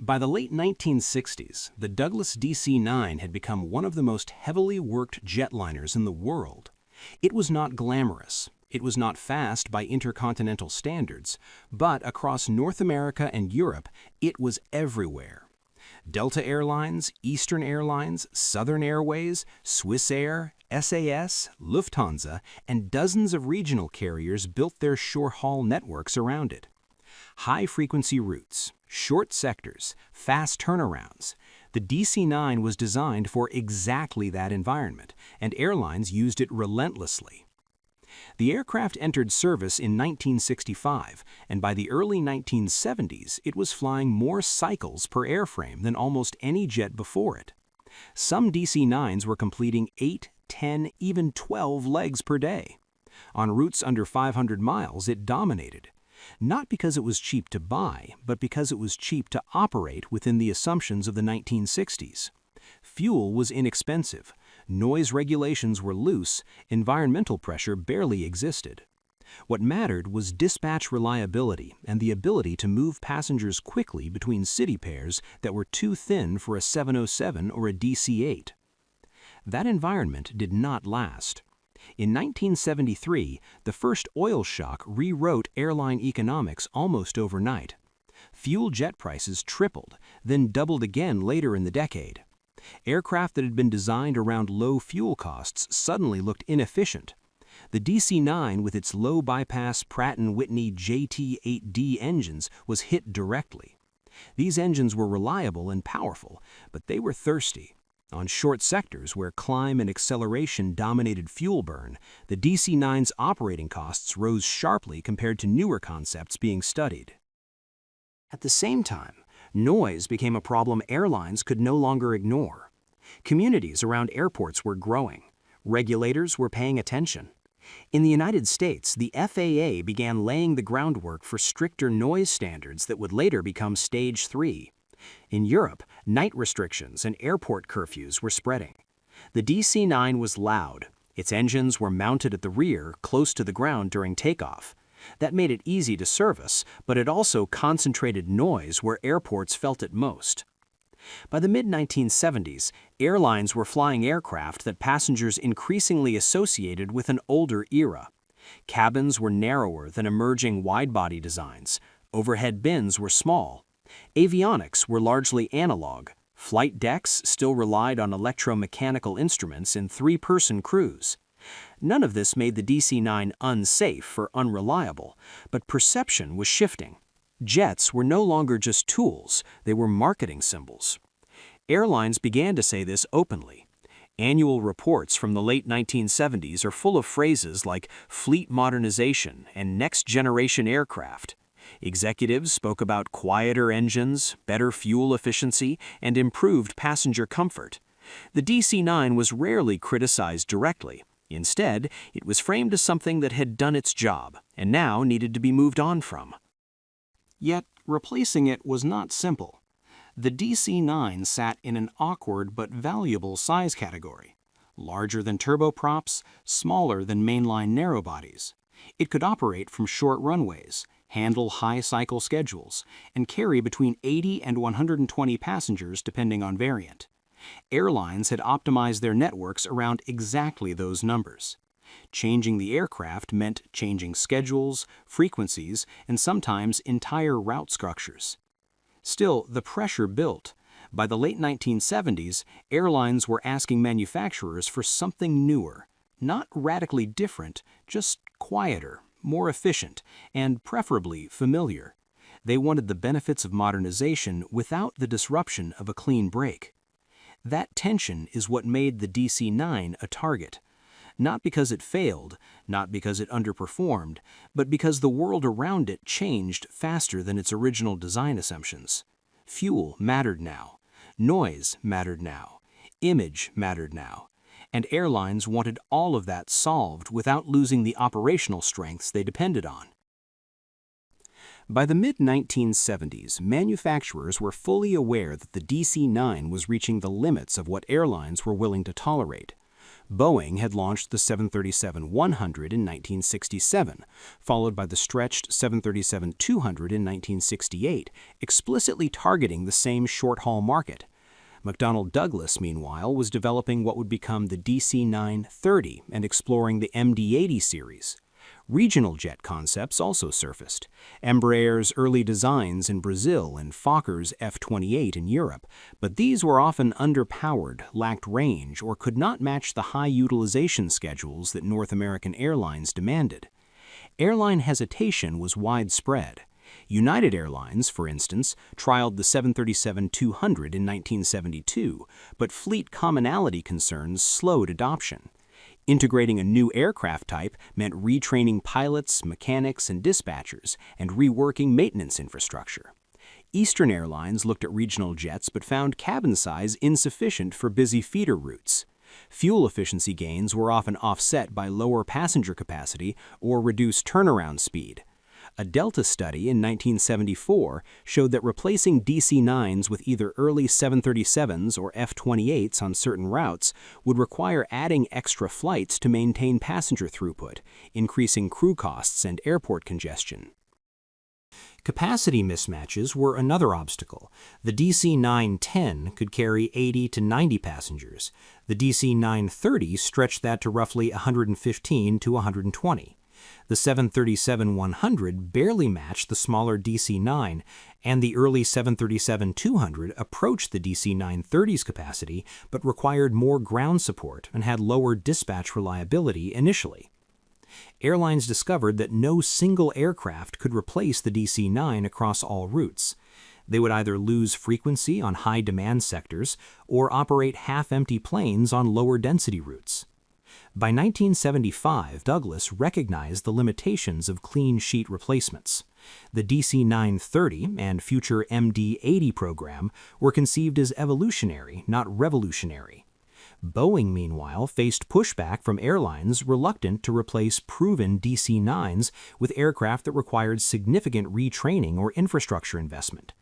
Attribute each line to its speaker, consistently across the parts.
Speaker 1: By the late 1960s, the Douglas DC-9 had become one of the most heavily worked jetliners in the world. It was not glamorous, it was not fast by intercontinental standards, but across North America and Europe, it was everywhere. Delta Airlines, Eastern Airlines, Southern Airways, Swiss Air, SAS, Lufthansa, and dozens of regional carriers built their shore-haul networks around it. High-frequency routes, short sectors, fast turnarounds. The DC-9 was designed for exactly that environment, and airlines used it relentlessly. The aircraft entered service in 1965, and by the early 1970s, it was flying more cycles per airframe than almost any jet before it. Some DC-9s were completing 8, 10, even 12 legs per day. On routes under 500 miles, it dominated. Not because it was cheap to buy, but because it was cheap to operate within the assumptions of the 1960s. Fuel was inexpensive, noise regulations were loose, environmental pressure barely existed. What mattered was dispatch reliability and the ability to move passengers quickly between city pairs that were too thin for a 707 or a DC-8. That environment did not last. In 1973, the first oil shock rewrote airline economics almost overnight. Fuel jet prices tripled, then doubled again later in the decade. Aircraft that had been designed around low fuel costs suddenly looked inefficient. The DC-9 with its low-bypass Pratt & Whitney JT-8D engines was hit directly. These engines were reliable and powerful, but they were thirsty. On short sectors where climb and acceleration dominated fuel burn, the DC-9's operating costs rose sharply compared to newer concepts being studied. At the same time, noise became a problem airlines could no longer ignore. Communities around airports were growing. Regulators were paying attention. In the United States, the FAA began laying the groundwork for stricter noise standards that would later become Stage 3. In Europe, night restrictions and airport curfews were spreading. The DC-9 was loud. Its engines were mounted at the rear, close to the ground during takeoff. That made it easy to service, but it also concentrated noise where airports felt it most. By the mid-1970s, airlines were flying aircraft that passengers increasingly associated with an older era. Cabins were narrower than emerging wide-body designs. Overhead bins were small. Avionics were largely analog. Flight decks still relied on electromechanical instruments in three-person crews. None of this made the DC-9 unsafe or unreliable, but perception was shifting. Jets were no longer just tools, they were marketing symbols. Airlines began to say this openly. Annual reports from the late 1970s are full of phrases like fleet modernization and next-generation aircraft. Executives spoke about quieter engines, better fuel efficiency, and improved passenger comfort. The DC-9 was rarely criticized directly. Instead, it was framed as something that had done its job and now needed to be moved on from. Yet, replacing it was not simple. The DC-9 sat in an awkward but valuable size category. Larger than turboprops, smaller than mainline narrowbodies. It could operate from short runways, handle high cycle schedules, and carry between 80 and 120 passengers depending on variant. Airlines had optimized their networks around exactly those numbers. Changing the aircraft meant changing schedules, frequencies, and sometimes entire route structures. Still, the pressure built. By the late 1970s, airlines were asking manufacturers for something newer, not radically different, just quieter, more efficient, and preferably familiar. They wanted the benefits of modernization without the disruption of a clean break. That tension is what made the DC-9 a target. Not because it failed, not because it underperformed, but because the world around it changed faster than its original design assumptions. Fuel mattered now. Noise mattered now. Image mattered now. And airlines wanted all of that solved without losing the operational strengths they depended on. By the mid-1970s, manufacturers were fully aware that the DC-9 was reaching the limits of what airlines were willing to tolerate. Boeing had launched the 737-100 in 1967, followed by the stretched 737-200 in 1968, explicitly targeting the same short-haul market. McDonnell Douglas, meanwhile, was developing what would become the DC-9-30 and exploring the MD-80 series. Regional jet concepts also surfaced. Embraer's early designs in Brazil and Fokker's F-28 in Europe, but these were often underpowered, lacked range, or could not match the high utilization schedules that North American airlines demanded. Airline hesitation was widespread. United Airlines, for instance, trialed the 737-200 in 1972, but fleet commonality concerns slowed adoption. Integrating a new aircraft type meant retraining pilots, mechanics, and dispatchers, and reworking maintenance infrastructure. Eastern Airlines looked at regional jets but found cabin size insufficient for busy feeder routes. Fuel efficiency gains were often offset by lower passenger capacity or reduced turnaround speed. A Delta study in 1974 showed that replacing DC-9s with either early 737s or F-28s on certain routes would require adding extra flights to maintain passenger throughput, increasing crew costs and airport congestion. Capacity mismatches were another obstacle. The DC-9-10 could carry 80 to 90 passengers. The DC-9-30 stretched that to roughly 115 to 120. The 737-100 barely matched the smaller DC-9, and the early 737-200 approached the DC-9-30's capacity but required more ground support and had lower dispatch reliability initially. Airlines discovered that no single aircraft could replace the DC-9 across all routes. They would either lose frequency on high-demand sectors or operate half-empty planes on lower-density routes. By 1975, Douglas recognized the limitations of clean sheet replacements. The DC-9-30 and future MD-80 program were conceived as evolutionary, not revolutionary. Boeing, meanwhile, faced pushback from airlines reluctant to replace proven DC-9s with aircraft that required significant retraining or infrastructure investment.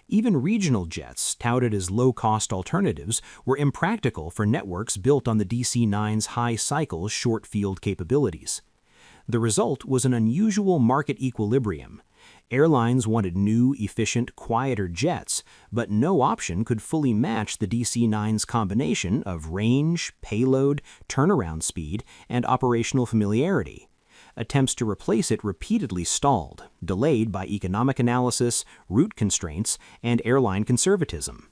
Speaker 1: Even regional jets, touted as low-cost alternatives, were impractical for networks built on the DC-9's high-cycle, short-field capabilities. The result was an unusual market equilibrium. Airlines wanted new, efficient, quieter jets, but no option could fully match the DC-9's combination of range, payload, turnaround speed, and operational familiarity. Attempts to replace it repeatedly stalled, delayed by economic analysis, route constraints, and airline conservatism.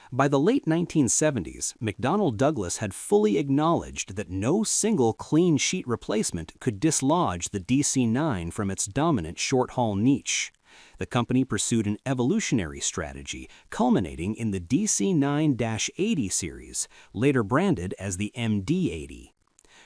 Speaker 1: By the late 1970s, McDonnell Douglas had fully acknowledged that no single clean sheet replacement could dislodge the DC-9 from its dominant short-haul niche. The company pursued an evolutionary strategy, culminating in the DC-9-80 series, later branded as the MD-80.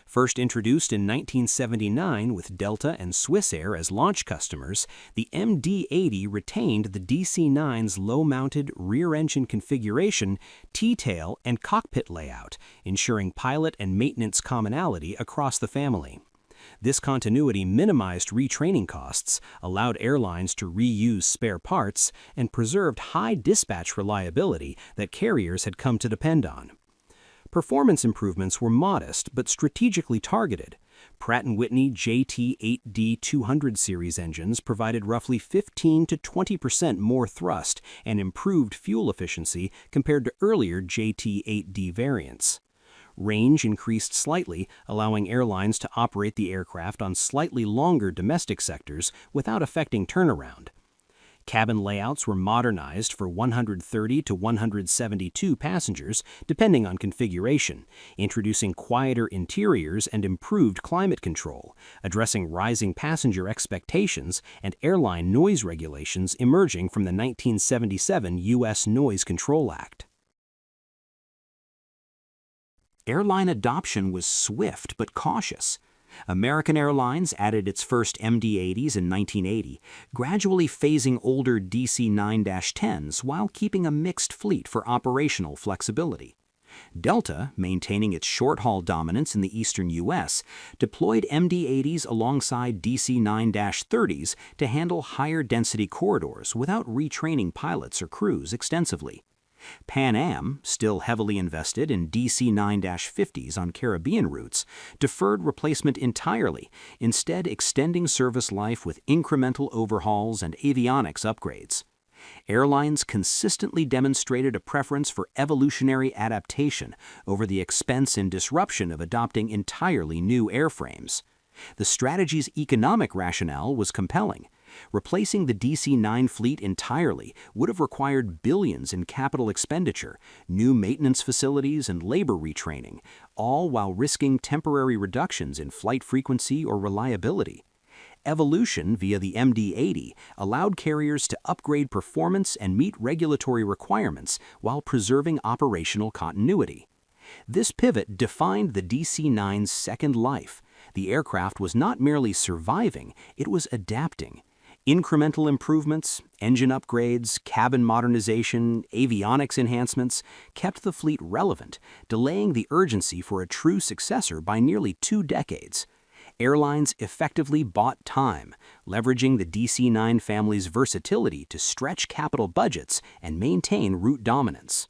Speaker 1: First introduced in 1979 with Delta and Swissair as launch customers, the MD-80 retained the DC-9's low-mounted rear-engine configuration, T-tail, and cockpit layout, ensuring pilot and maintenance commonality across the family. This continuity minimized retraining costs, allowed airlines to reuse spare parts, and preserved high dispatch reliability that carriers had come to depend on. Performance improvements were modest but strategically targeted. Pratt & Whitney JT8D200 series engines provided roughly 15 to 20% more thrust and improved fuel efficiency compared to earlier JT8D variants. Range increased slightly, allowing airlines to operate the aircraft on slightly longer domestic sectors without affecting turnaround. Cabin layouts were modernized for 130 to 172 passengers, depending on configuration, introducing quieter interiors and improved climate control, addressing rising passenger expectations and airline noise regulations emerging from the 1977 U.S. Noise Control Act. Airline adoption was swift but cautious. American Airlines added its first MD-80s in 1980, gradually phasing older DC-9-10s while keeping a mixed fleet for operational flexibility. Delta, maintaining its short-haul dominance in the eastern U.S., deployed MD-80s alongside DC-9-30s to handle higher-density corridors without retraining pilots or crews extensively. Pan Am, still heavily invested in DC-9-50s on Caribbean routes, deferred replacement entirely, instead extending service life with incremental overhauls and avionics upgrades. Airlines consistently demonstrated a preference for evolutionary adaptation over the expense and disruption of adopting entirely new airframes. The strategy's economic rationale was compelling. Replacing the DC-9 fleet entirely would have required billions in capital expenditure, new maintenance facilities, and labor retraining, all while risking temporary reductions in flight frequency or reliability. Evolution via the MD-80 allowed carriers to upgrade performance and meet regulatory requirements while preserving operational continuity. This pivot defined the DC-9's second life. The aircraft was not merely surviving, it was adapting. Incremental improvements, engine upgrades, cabin modernization, avionics enhancements kept the fleet relevant, delaying the urgency for a true successor by nearly 2 decades. Airlines effectively bought time, leveraging the DC-9 family's versatility to stretch capital budgets and maintain route dominance.